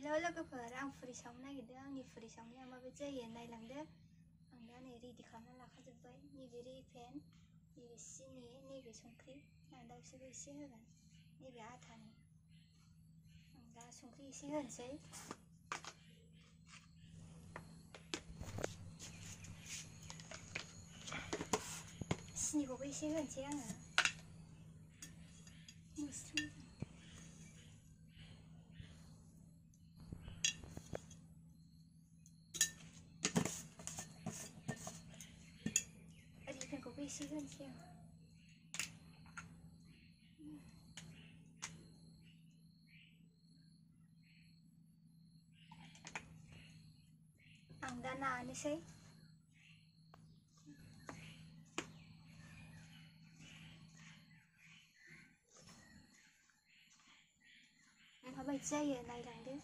हेल' लोगोफोर आं फुरि सावनो नागिरदों आंनि फुरि सावनाया माबायदि जायो नायलांदो आं दा नै रेडि खालामना लाखाजोब्बाय नैबे रिफाइन नैबे सिनि नैबे संख्रि आं दा बिसोरखौ एसे होगोन नैबे आथानि आं दा संख्रि एसे होनोसै सिनिखौबो एसे होनोसै आङो रिफाइनखौबो एसे होनोसै आं दा नानोसै माबायदि जायो नायलांदो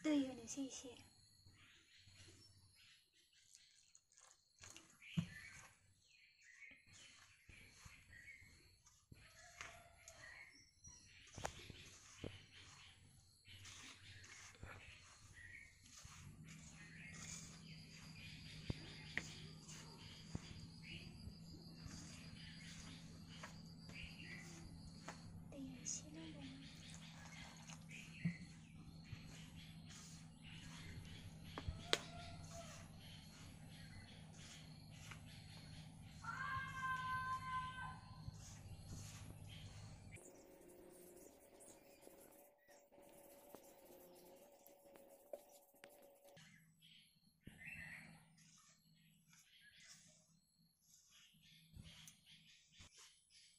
दै होनोसै एसे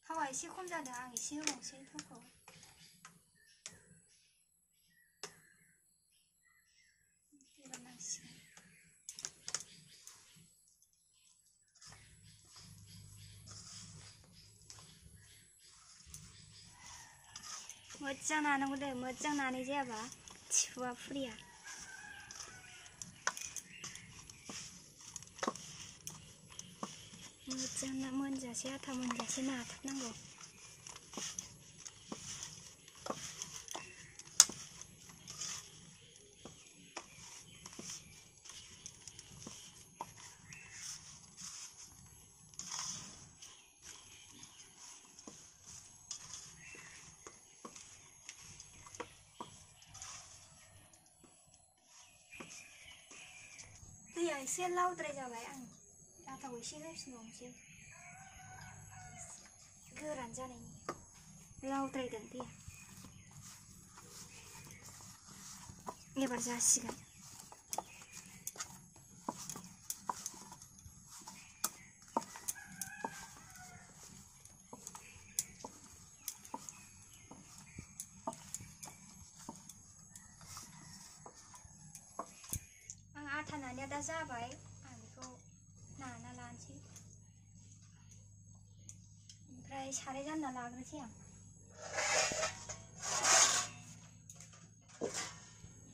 थावा एसे खम जादों आं एसे होबावनोसै थावखौ होनांसिगोन मोजां नानांगौ दे मोजां नानाय जायाबा थिफुवा फुरिया मोजां मोनजासे आथा मोनजासे नाथाबनांगौ दैया एसे लावद्राय जाबाय आं आटाखौ एसे होफिनबावनोसै गोरान जानायनि लावद्रायदों दैया एबार जासिगोन आं आटा नानाया दा जाबाय आं बेखौ नाना लानोसै ओमफ्राय साराय जानना लाग्रोसै आं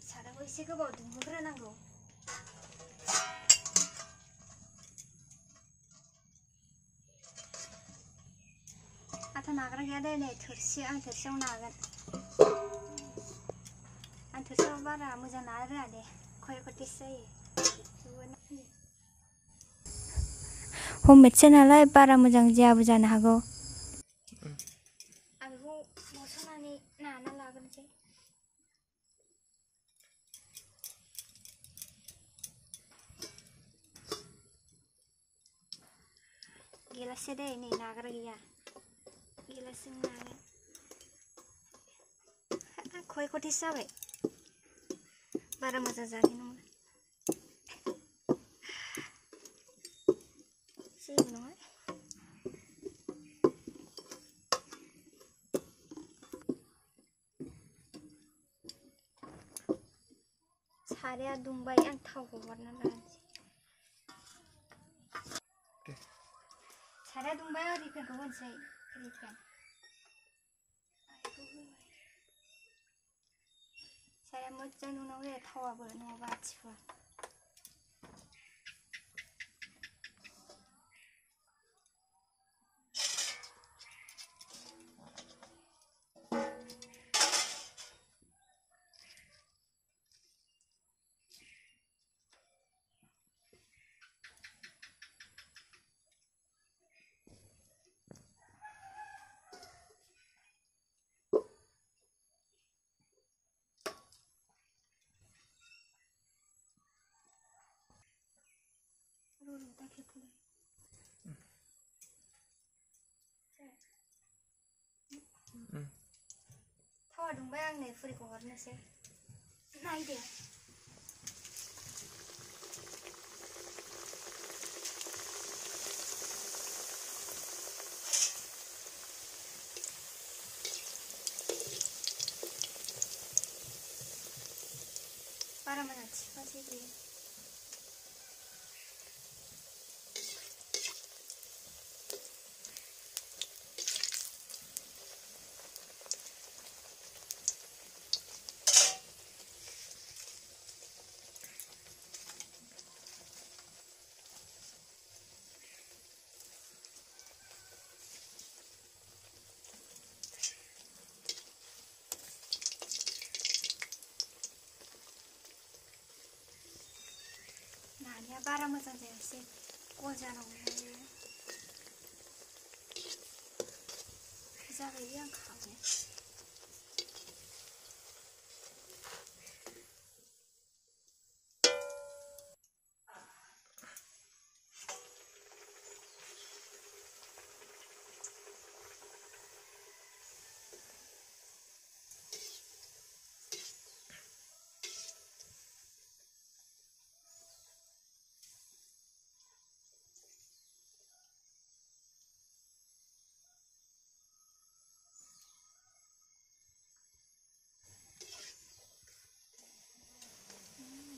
सारायखौ एसे गोबाव दुंहोग्रोनांगौ आटा नाग्रा गैया दे नै थोरसि आं थोरसियाव नागोन आं थोरसियाव बारा मोजां नानो रोङा दे खय टेस्ट जायो हममेडसो नालाय बारा मोजां जायाबो जानो हागौ आं बेखौ बस'नानै नाना लाग्रोनोसै गिलाससे दे नै नाग्रा गैया गिलासजों नागोन खय टेस्ट जाबाय बारा मोजां जानाय नङा जेबो नङा साराया दुंबाय आं थावखौ हरना लानोसै साराया दुंबाय रिफाइनखौ होनोसै रिफाइन दुंबाय मोजां दुंनांगौ जायो थावाबो नङाबा आथिफोआ थावा दुंबाय आं नै फुरिखौ हरनोसै नायदो बारा मोजां थिफासै बेयो नानिया बारा मोजां जायासै गल जानांगौमोन बेयो जाबाय आं खाङो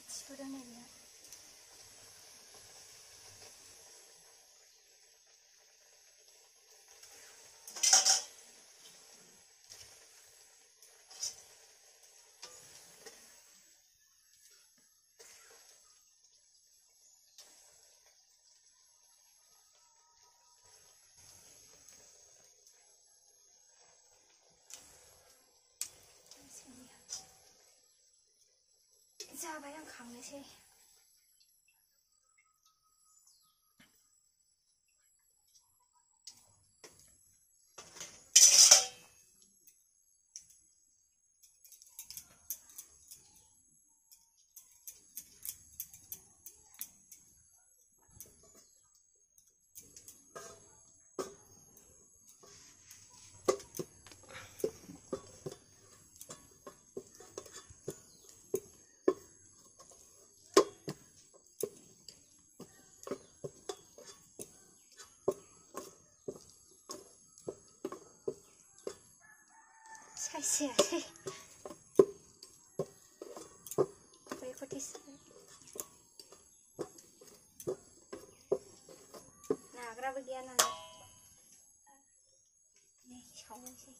थिफुदों नै बेयो जाबाय आं खांनोसै सायसैयासै बैखौ थिसबाय नाग्राबो गैया नालाय नै सावनोसै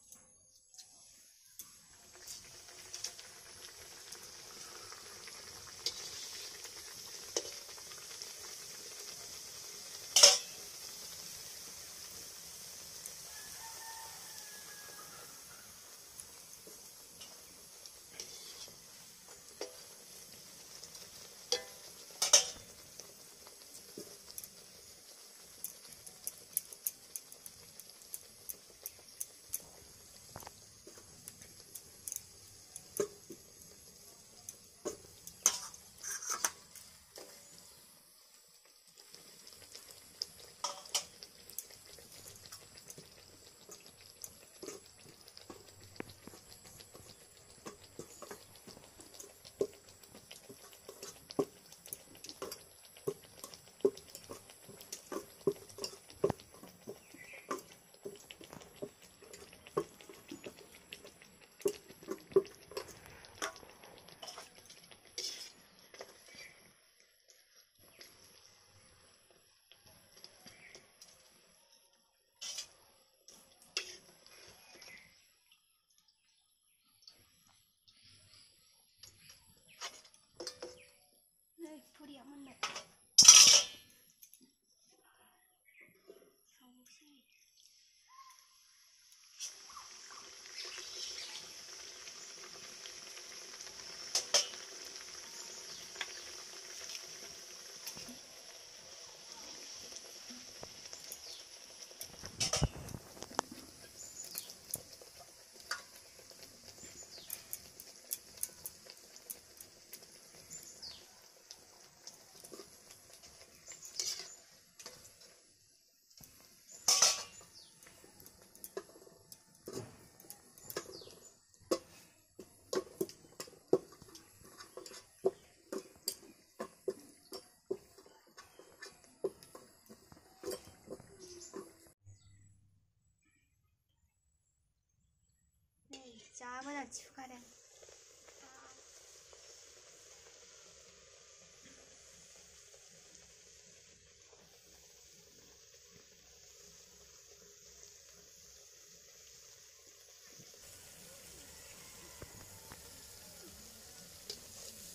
सुखादों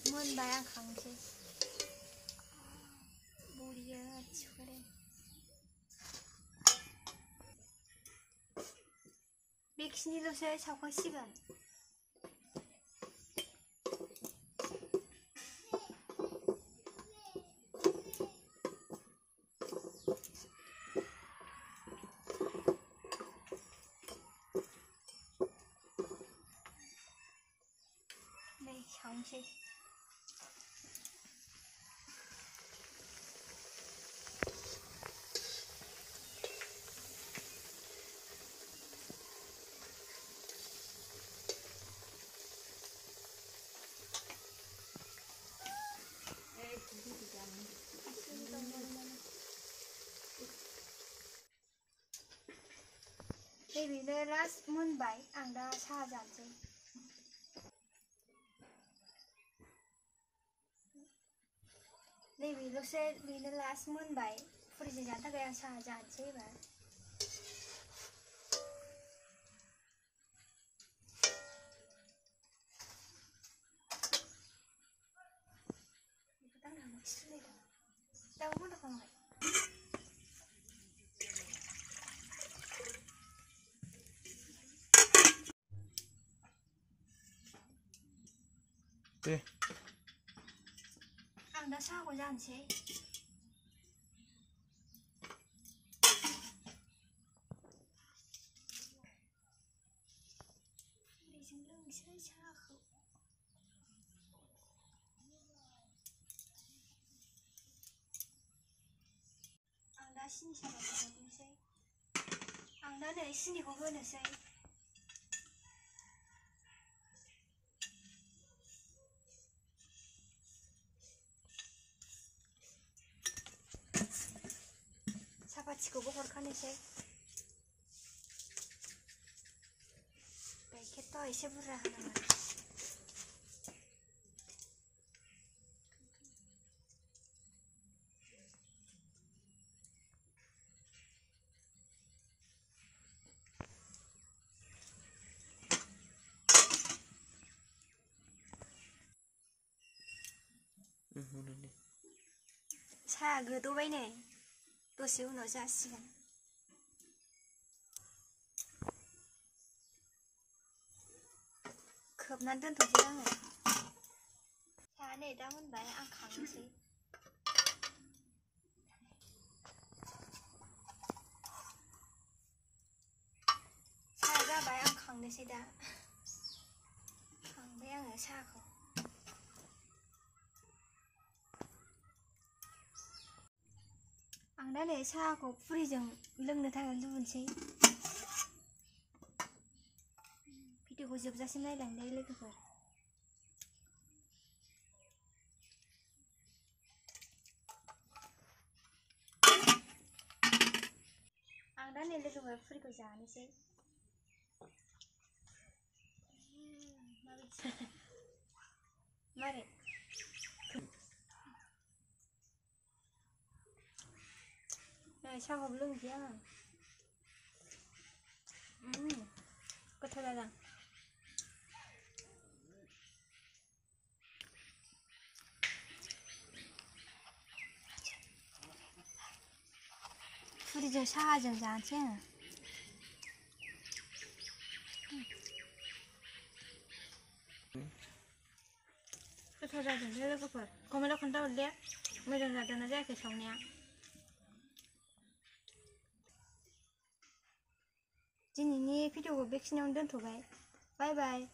मोनबाय आं खांनोसै बरिया सुखादों बेखिनिल'सै सावखांसिगोन नै सावनोसै बेनो लास्ट मोनबाय आं दा साहा जानोसै नैबेल'सै बेनो लास्ट मोनबाय फुरिजों जानो थाखाय आं साहा जानोसै एबार दाबो बन्द' खालामाखै दे आं दा साहाखौ जानोसै फुरिजों लोंसै साहाखौ आं दा सिनि साहाखौ हरनोसै आं दा नै सिनिखौ होनोसै सापाथिखौबो हरखानोसै गाइखेरथ' एसे बुरजा होनांगोन साहा गोदौबाय नै दसे उनाव जासिगोन खोबनानै दोनथ'सै आङो साहा नै दा मोनबाय आं खांनोसै साहा जाबाय आं खांनोसै दा खांबाय आङो साहाखौ आं दा नै साहाखौ फुरिजों लोंनो थाखाय लुबैनोसै भिडिअखौ जोबजासिम नायलांदे लोगोफोर आं दा नै लोगोफोर फुरिखौ जानोसै मारै नै साहाखौबो लोंनोसै आङो गोथाव जादों फुरिजों साहाजों जानोसै आङो गोथाव जादोंलै लोगोफोर कमेन्टआव खोन्थाहरदे मोजां जादोंना जायाखै सावनाया दिनैनि भिडिअखौ बेखिनियावनो दोनथ'बाय बाय बाय